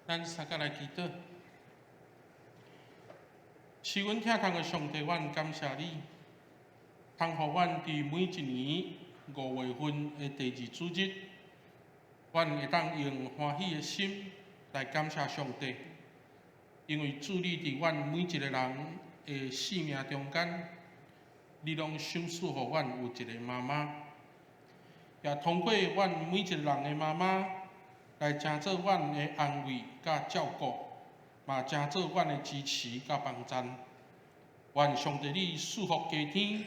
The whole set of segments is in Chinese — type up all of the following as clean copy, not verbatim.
咱三个来祈祷。是阮疼痛的上帝，阮感谢你，通互阮伫每一年5月份的第2主日，阮会当用欢喜的心来感谢上帝，因为主你伫阮每一个人的生命中间，你拢赏赐互阮有一个妈妈，也通过阮每一个人的妈妈，来成做阮的安慰甲照顾，嘛成做阮的支持甲帮衬。愿上帝你赐福加天，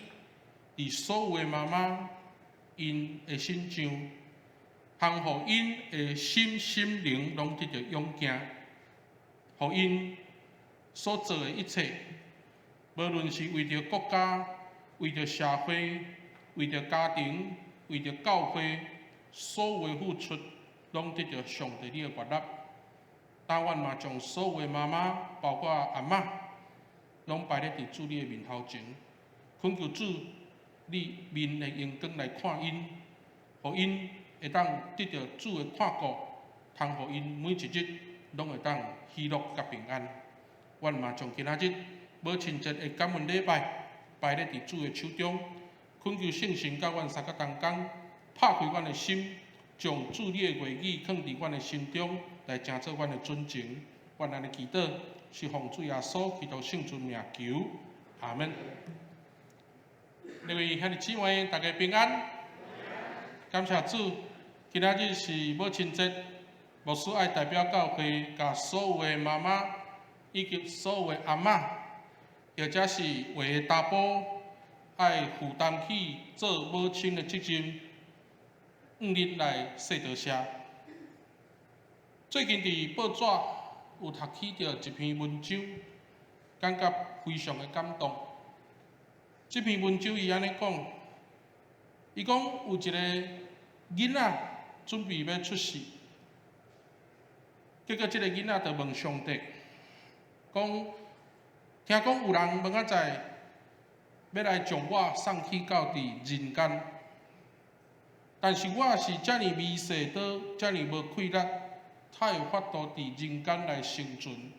伫所有的妈妈因的身上，通互因的心灵拢得到勇健，互因所做的一切，无论是为着国家、为着社会、为着家庭、为着教会，所有的付出，拢得到上帝你的悦纳。但阮嘛将所有的妈妈，包括阿嬷，拢摆咧伫主你的面头前，恳求主你面的阳光来看因，互因会当得到主的看顾，通互因每一日拢会当喜乐甲平安。阮嘛将今仔日母亲节的感恩礼拜摆咧伫主的手中，恳求圣神甲阮三个同工，拍开阮的心，将主你的话语放伫阮的心中，来成做阮的准情。阮安尼祈祷，是奉主耶稣基督圣尊名求，阿门。各位兄弟姊妹，大家平安。感谢主，今仔日是母亲节，牧师爱代表教会，甲所有的妈妈以及所有的阿嬷，或者是为的查甫，爱负担起做母亲的责任，日来说多谢。最近伫报纸有读起着一篇文章，感觉非常的感动。这篇文章伊安尼讲，伊讲有一个囡仔准备要出世，结果这个囡仔就问上帝，讲听讲有人问仔要来将我送去到伫人间，但是我是遮尔微细岛，遮尔无气力。才有法度伫人间来生存。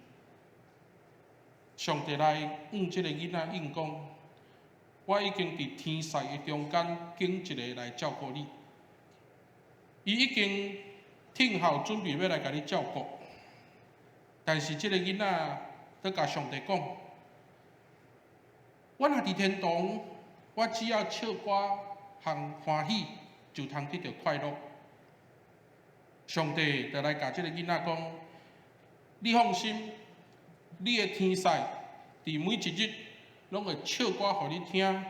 上帝来这个囡仔应讲，我已经伫天使的中间拣一个来照顾你。伊已经听候准备要来甲你照顾，但是这个囡仔佫甲上帝讲，我若伫天堂，我只要唱歌和欢喜，就通得到快乐。上帝就来甲这个囡仔讲：你放心，你的天使伫每一日拢会唱歌互你听，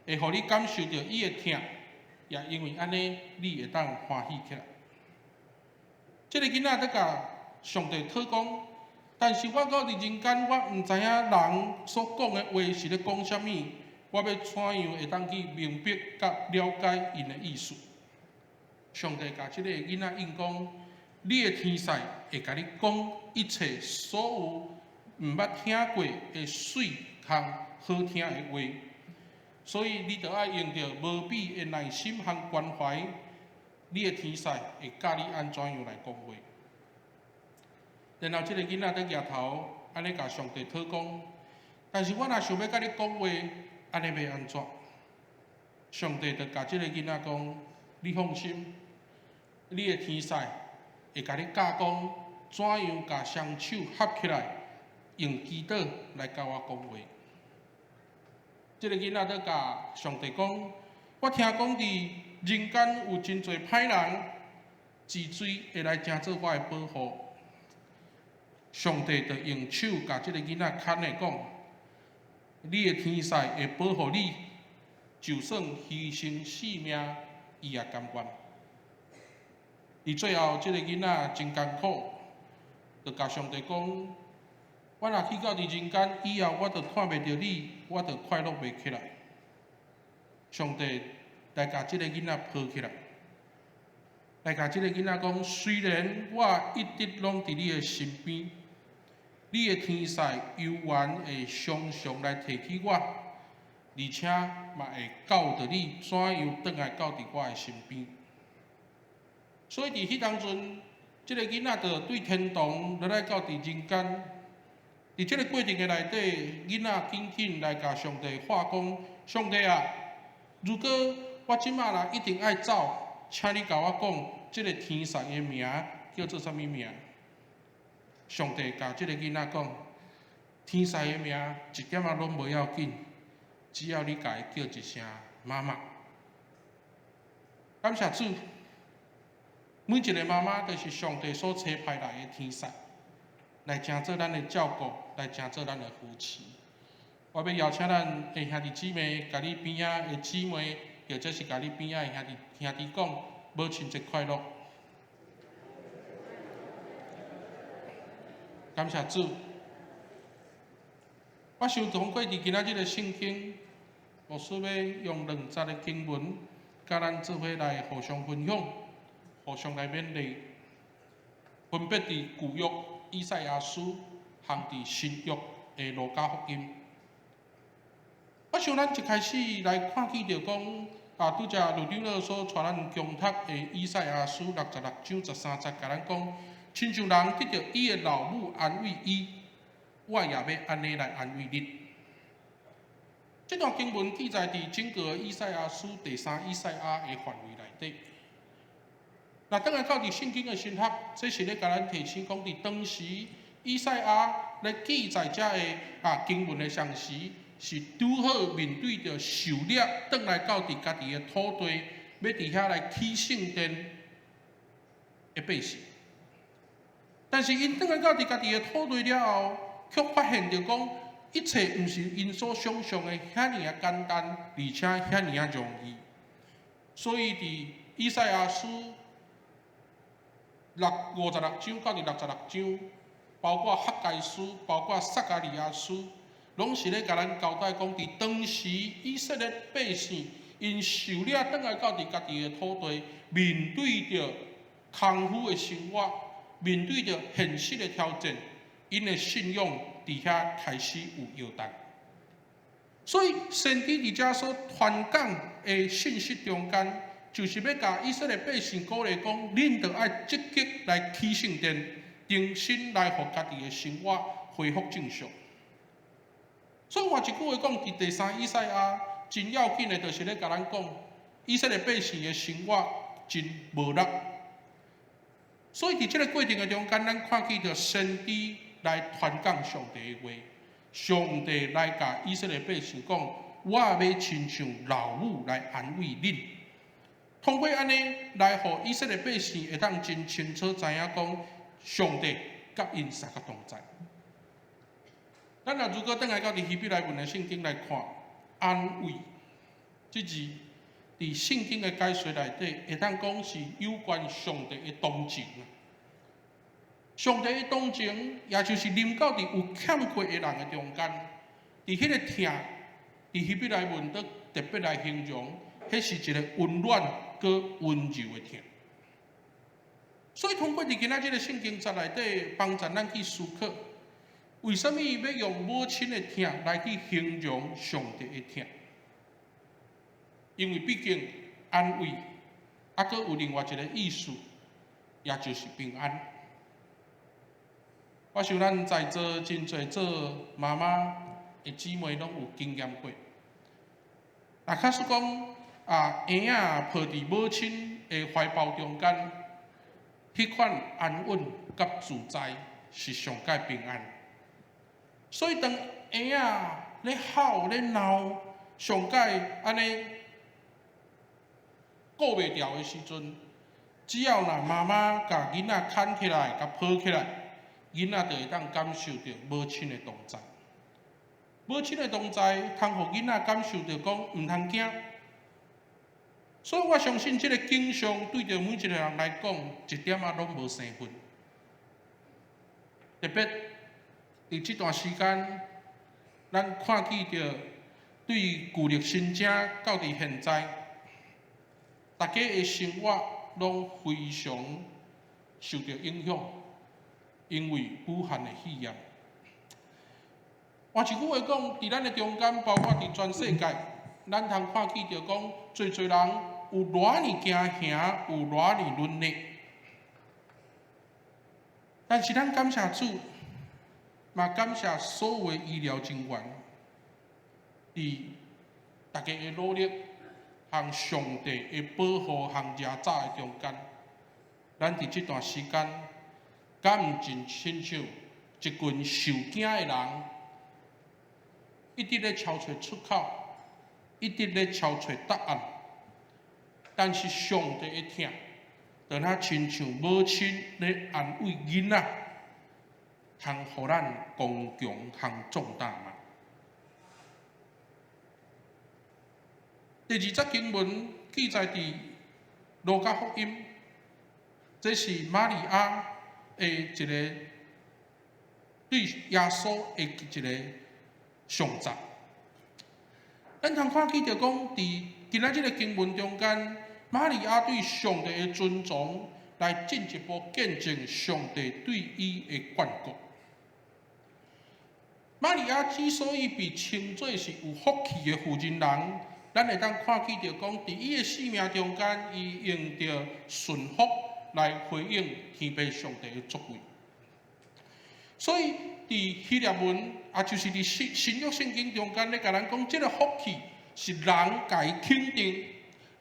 会互你感受到伊的疼，也因为安尼，你会当欢喜起来。这个囡仔在甲上帝讨讲，但是我到伫人间，我毋知影人所讲的话是咧讲啥物，我要怎样会当去明白甲了解因的意思？上帝甲即个囡仔应讲，你的天使会甲你讲一切所有毋捌听过的水和好听的话，所以你着爱用着无比的耐心和关怀，你的天使会教你安怎样来讲话。然后即个囡仔在举头安尼甲上帝讨讲，但是我若想要甲你讲话，安尼要安怎？上帝着甲即个囡仔讲，你放心。你的天使会甲你教讲，怎样甲双手合起来，用祈祷来甲我讲话。这个囡仔在甲上帝讲，我听讲伫人间有真侪歹人，治水会来成做我的保护。上帝就用手甲这个囡仔牵的讲，你的天使会保护你，就算牺牲性命，伊也甘愿。伫最后，这个囡仔真艰苦，就甲上帝讲：我若去到伫人间以后，我就看袂到你，我就快乐袂起来。上帝来甲这个囡仔抱起来，来甲这个囡仔讲：虽然我一直拢伫你的身边，你的天使永远会常常来提起我，而且嘛会教导你怎样转来到伫我的身边。所以伫迄当阵，即个囡仔就对天堂落来到伫人间，伫即个过程的内底，囡仔紧紧来甲上帝话讲：上帝啊，如果我即马啦一定爱走，请你甲我讲，即个天神的名叫做啥物名？上帝甲即个囡仔讲：天神的名一点仔拢无要紧，只要你甲伊叫一声妈妈。感谢主，每一个妈妈都是上帝所差派来的天使，来成做咱的照顾，来成做咱的夫妻。我要邀请咱的兄弟姊妹，甲你边仔的姊妹，或者是甲你边仔的兄弟讲，母亲节快乐！感谢主。我想通过伫今仔日的圣经，牧师要用2节的经文。甲咱做伙来互相分享，互相来勉励，分别伫旧约以赛亚书，和伫新约的路加福音。我想咱一开始来看起着讲，拄则陆长老所带咱共读的以赛亚书66章13节，甲咱讲，亲像人得着伊的老母安慰伊，我也要安尼来安慰你。这段经文记载伫整个以赛亚书第3以赛亚的范围内底。那当然到伫圣经的神学，这是咧甲咱提醒讲，伫当时以赛亚咧记载遮的经文的上时，是拄好面对着受掠，转来到伫家己的土地，要伫遐来起圣殿的百姓。但是因转来到伫家己的土地了后，却发现着讲，一切毋是因所想象的遐尔简单，而且遐尔容易。所以伫以赛亚书56章到66章，包括哈该书，包括撒加利亚书，拢是咧甲咱交代讲，伫当时以色列百姓因受掠转来到伫家己的土地，面对着艰苦的生活，面对着现实的挑战，因的信仰伫遐开始有摇动。所以先知伫遮所传讲的信息中间，就是要甲以色列百姓鼓励讲，恁着爱积极来起圣殿，重新来互家己的生活恢复正常。所以换一句话讲，伫第3以赛亚真要紧的，就是咧甲咱讲，以色列百姓的生活真无力。所以伫这个过程的中间，咱看见着先知来传讲上帝的话，上帝来甲以色列百姓讲，我要亲像老母来安慰恁。通过安尼来，互以色列百姓会当真清楚知影讲，上帝甲因三个同在。咱若如果倒来到伫希伯来文的圣经来看，安慰这字伫圣经的解说内底，会当讲是有关上帝的同情。上帝的同情，也就是临到伫有欠缺的人的中间，伫迄个疼，伫希伯来文都特别来形容，迄是一个温暖佮温柔的疼。所以通过伫今仔日的圣经节内底，帮助咱去思考，为什么要用母亲的疼来去形容上帝的疼？因为毕竟安慰，佮有另外一个意思，也就是平安。我想咱在座真侪做妈妈的姊妹拢有经验过。假使讲儿仔抱伫母亲的怀抱中间，迄款安稳甲自在是上界平安。所以当儿仔咧哭咧闹，上界安尼顾袂牢的时阵，只要若妈妈甲囡仔牵起来，甲抱起来，囡仔就会当感受到母亲的同在。母亲的同在，通互囡仔感受到讲毋通惊。所以我相信，这个景象对着每一个人来讲，一点仔拢无生分。特别伫这段时间，咱看见着对旧历新正到伫现在，大家的生活拢非常受到影响。因为武汉的肺炎，换一句话讲，伫咱的中间，包括伫全世界，咱通看见着讲，侪人有偌尔惊吓，有偌尔软弱。但是咱感谢主，嘛感谢所有的医疗人员，伫大家的努力，和上帝的保护和热早的中间，咱伫这段时间，敢毋真亲像一群受惊的人，一直咧敲找出口，一直咧敲找答案，但是上帝的听。就他亲像母亲咧安慰囡仔，通互咱刚强和壮大嘛。第二节经文记载伫路加福音，这是玛利亚的一个对耶稣的一个上赞。咱通看见着讲，伫今仔日个经文中间。玛利亚对上帝的尊重，来进一步见证上帝对伊的眷顾。玛利亚之所以被称作是有福气的妇人人，咱会当看见着讲，伫伊的生命中间，伊用着顺服来回应天父上帝的作为。所以，伫希腊文，也就是伫新约圣经中间咧，甲咱讲，这个福气是人家肯定。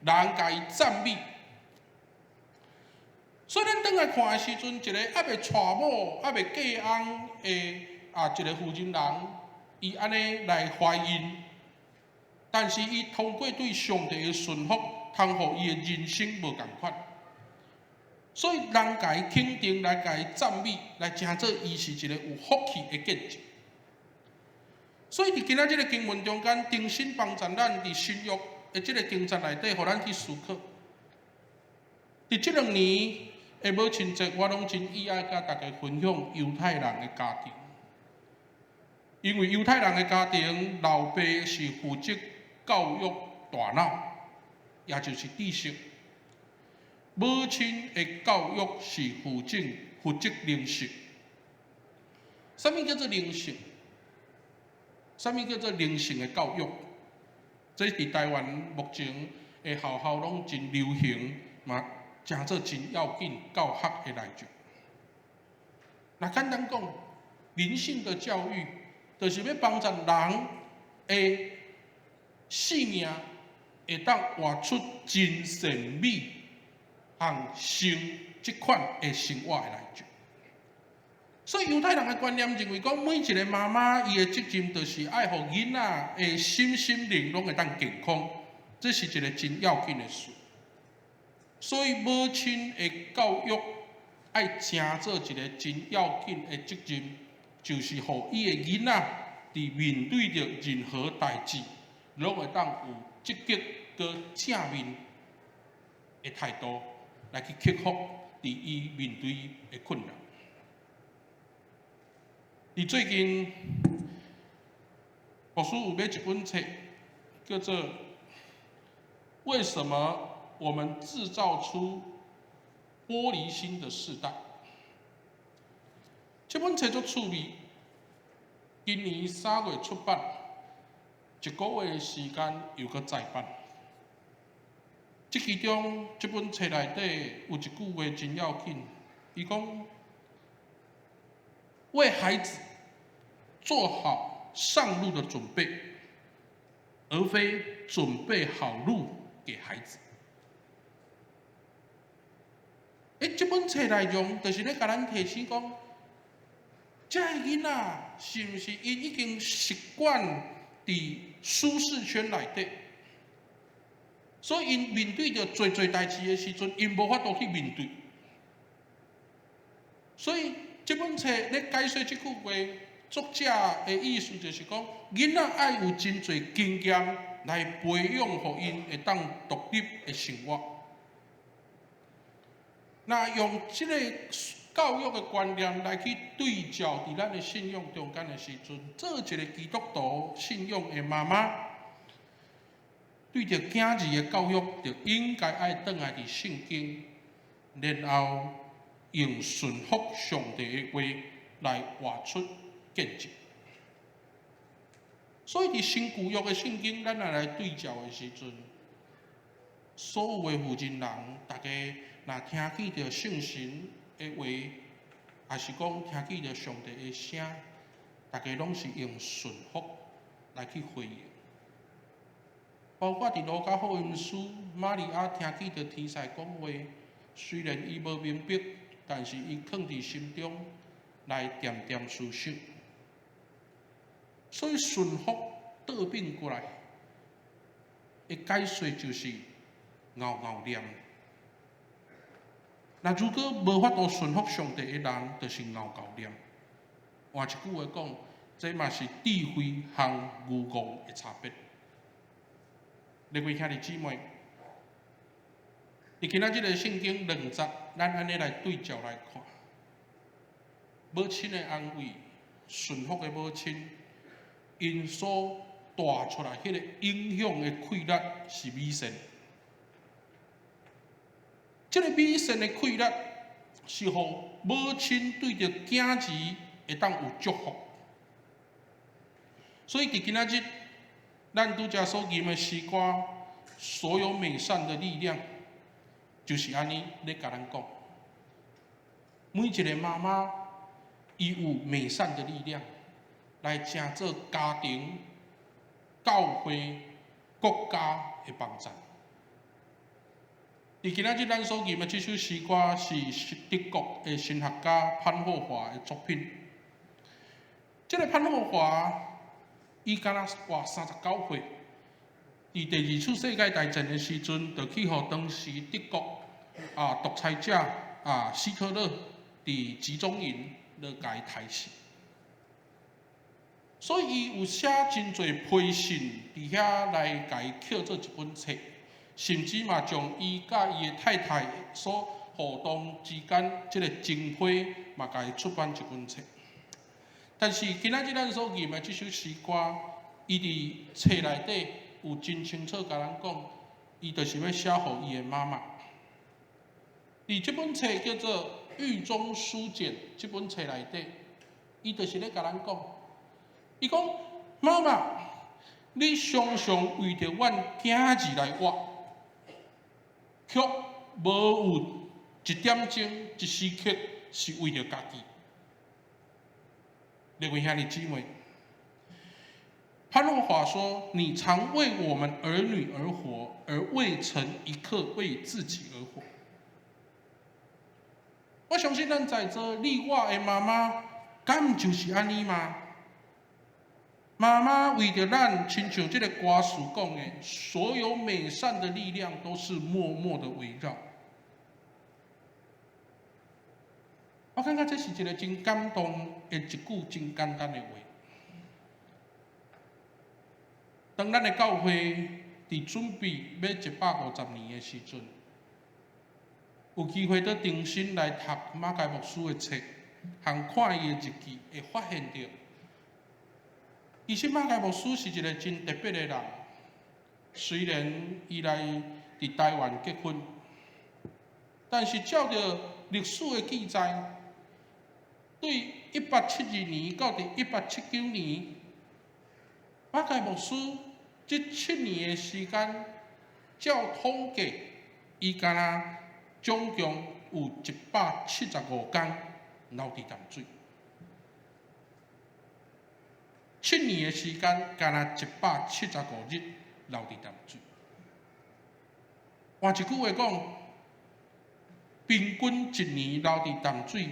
人家伊赞美，所以咱倒来看的时阵，一个还未娶某、还未嫁翁的一个妇人人，伊安尼来怀孕，但是伊通过对上帝的顺服，通互伊的人生无共款。所以人家伊肯定来家伊赞美，来称作伊是一个有福气的见证。所以伫今仔日个经文中间，重新帮助咱伫新约。即个经节内底，互咱去思考。伫即2年的母亲节，我拢真意爱甲大家分享犹太人的家庭，因为犹太人的家庭，老爸是负责教育大脑，也就是知识；母亲的教育是负责灵性。什么叫做灵性？什么叫做灵性的教育？这伫台湾目前的学校拢真流行，嘛，诚做真要紧教学的内容。那简单讲，灵性的教育，就是要帮助人的生命会当活出真善美和生这款的生活的内容。所以犹太人的观念认为讲，每一个妈妈伊的责任就是爱互囡仔的心灵拢会当健康，这是一个真要紧的事。所以母亲的教育爱成做一个真要紧的责任，就是互伊的囡仔伫面对着任何代志，拢会当有积极佮正面的态度来去克服伫伊面对的困难。你最近，老师有买一本册，叫做《为什么我们制造出玻璃心的世代》。这本册足趣味，今年3月出版，1个月的时间又搁再版。这其中这本册内底有一句话真要紧，伊讲为孩子做好上路的准备，而非准备好路给孩子。这本册内容就是咧，甲咱提醒讲，这个囡仔是毋是因已经习惯伫舒适圈内底，所以因面对着做代志的时阵，因无法度去面对。所以这本册咧解说这句话。作者的意思就是讲，囡仔爱有真侪经验来培养，互因会当独立的生活。那用这个教育的观念来去对照伫咱的信仰中间的时阵，做一个基督徒信仰的妈妈，对着囝儿的教育，就应该爱倒来伫圣经，然后用顺服上帝的话来活出。见证，所以伫新旧约的圣经，咱来对照的时阵，所有的妇人人，大家若听见着圣神的话，也是讲听见着上帝的声，大家拢是用顺服来去回应。包括伫路加福音书，玛利亚听见着天使讲话，虽然伊无明白，但是伊藏伫心中来点点思想。所以顺服倒变过来，的解说就是咬咬念。那如果无法度顺服上帝的人，就是咬咬念。换一句话讲，这嘛是智慧和愚戆的差别。各位兄弟姊妹，伫今仔日个圣经2节，咱安尼来对照来看，母亲的安慰，顺服的母亲，因所带出来迄个影响的溃力是美善。这个美善的溃力是互母亲对着囝儿会当有祝福。所以伫今仔日，咱拄则所念的诗歌，所有美善的力量，就是安尼咧甲咱讲。每一个妈妈，伊有美善的力量，来成做家庭、教会、国家的帮助。伫今仔日咱所念的这首诗歌，是德国的神学家潘霍华的作品。这个潘霍华，伊敢若活39岁，伫第2次世界大战的时阵，就去互当时德国独裁者希特勒伫集中营落甲伊杀死。所以伊有写真侪批信伫遐来甲伊刻做一本册，甚至嘛将伊甲伊的太太所互动之间即个情批嘛甲伊出版一本册。但是今仔日咱所念的这首诗歌，伊伫册内底有真清楚甲咱讲，伊就是要写互伊的妈妈。伫这本册叫做《狱中书简》这本册内底，伊就是咧甲咱讲，伊讲妈妈，你常常为着阮囝儿来活，却无有一点钟、一时刻是为着家己。各位兄弟姊妹，潘霍华说：“你常为我们儿女而活，而未曾一刻为自己而活。”我相信咱在座你我的妈妈，敢毋就是安尼吗？妈妈为着咱，亲像这个歌词讲的，所有美善的力量都是默默的围绕。我感觉这是一个真感动的一句真简单的话。当咱的教会伫准备要150年的时阵，有机会到重新来读马偕牧师的册，和看伊的日记，会发现到，其实马偕牧师是一个真特别的人。虽然伊来伫台湾结婚，但是照着历史的记载，对1872年到1879年，马偕牧师这7年的时间，照统计，伊敢若总共有175天流伫淡水。7年的时间，敢若175日流伫淡水。换一句话讲，平均1年流伫淡水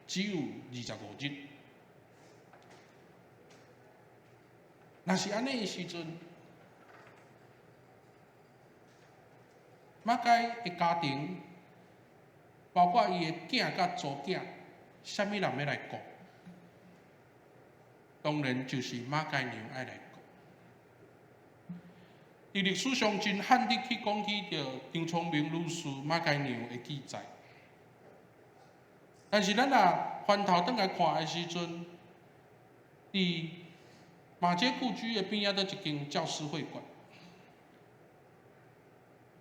只有25日。若是安尼的时阵，马偕的家庭，包括伊的囝甲祖囝，啥物人要来顾？当然就是马偕娘爱来顾。伫历史上真罕得去讲起着张聪明女士马偕娘的记载。但是咱若翻头转来看的时阵，伫马街故居的边仔倒一间教师会馆。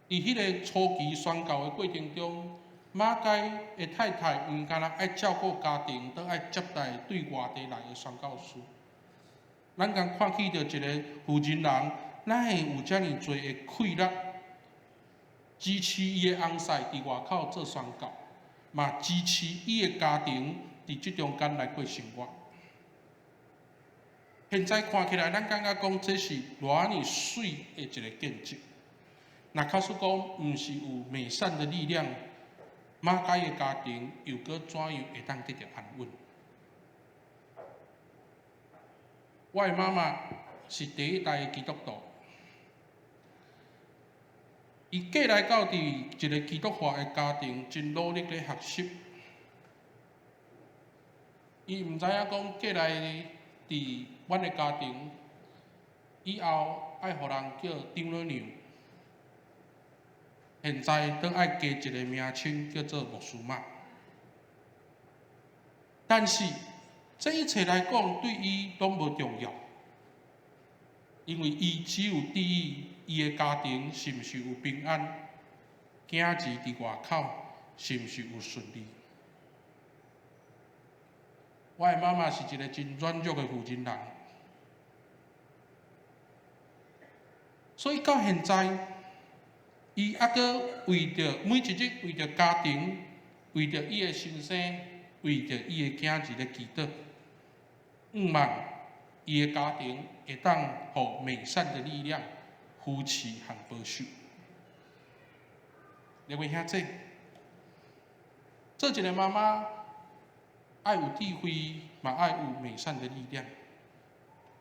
伫迄个初期宣教的过程中，马偕的太太毋敢若爱照顾家庭，都爱接待对外地来的宣教师。咱共看起着一个负责人，哪会有遮尔多的气力，支持伊的翁婿伫外口做宣教，嘛支持伊的家庭伫即中间来过生活。现在看起来，咱感觉讲这是偌尼水的一个见证。那假使讲毋是有美善的力量，马甲的家庭又搁怎样会当得到安稳？我的妈妈是第一代的基督徒，伊过来到伫一个基督化的家庭，真努力咧学习。伊毋知影讲过来伫阮的家庭以后，爱互人叫张老娘。现在当爱加一个名称叫做牧师妈。但是这一切来讲，对伊拢无重要，因为伊只有伫意伊的家庭是毋是有平安，囝儿伫外口是毋是有顺利。我的妈妈是一个真软弱的负责人，所以到现在，伊还阁为着每一日为着家庭，为着伊的先生，为着伊的囝儿咧祈祷，望伊的家庭会当互美善的力量扶持和保守。各位兄弟，做一个妈妈，爱有智慧，嘛爱有美善的力量，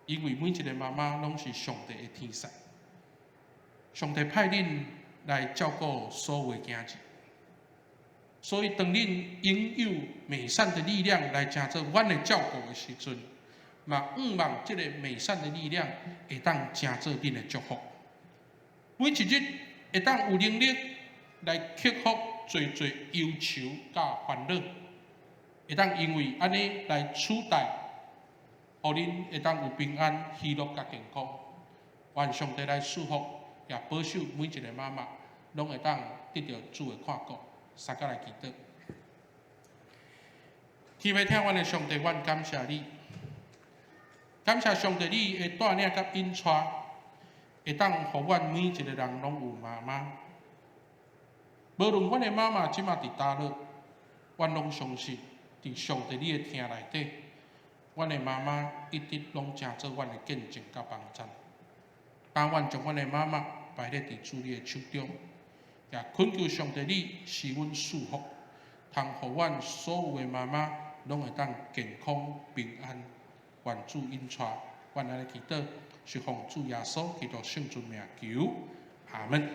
因为每一个妈妈拢是上帝的天使，上帝派恁来照顾所有的囝儿。所以，当恁拥有美善的力量来成做阮的照顾的时阵，嘛望这个美善的力量会当成做恁的祝福。每一日会当有能力来克服侪忧愁甲烦恼，会当因为安尼来取代，互恁会当有平安、喜乐甲健康。愿上帝来祝福，也保守每一个妈妈，拢会当得到主的看顾。三甲来祈祷，天父听阮的上帝，阮感谢你，感谢上帝，你会带领甲引带，会当互阮每一个人拢有妈妈。无论阮的妈妈即马伫叨落，阮拢相信，伫上帝你的听内底，阮的妈妈一直拢成做阮的见证甲帮助。但愿将阮的妈妈摆咧伫主你的手中。也恳求上帝你施阮祝福，通互阮所有的妈妈拢会当健康平安，愿主引带，阮安尼祈祷，是奉主耶稣基督圣尊名求，阿门。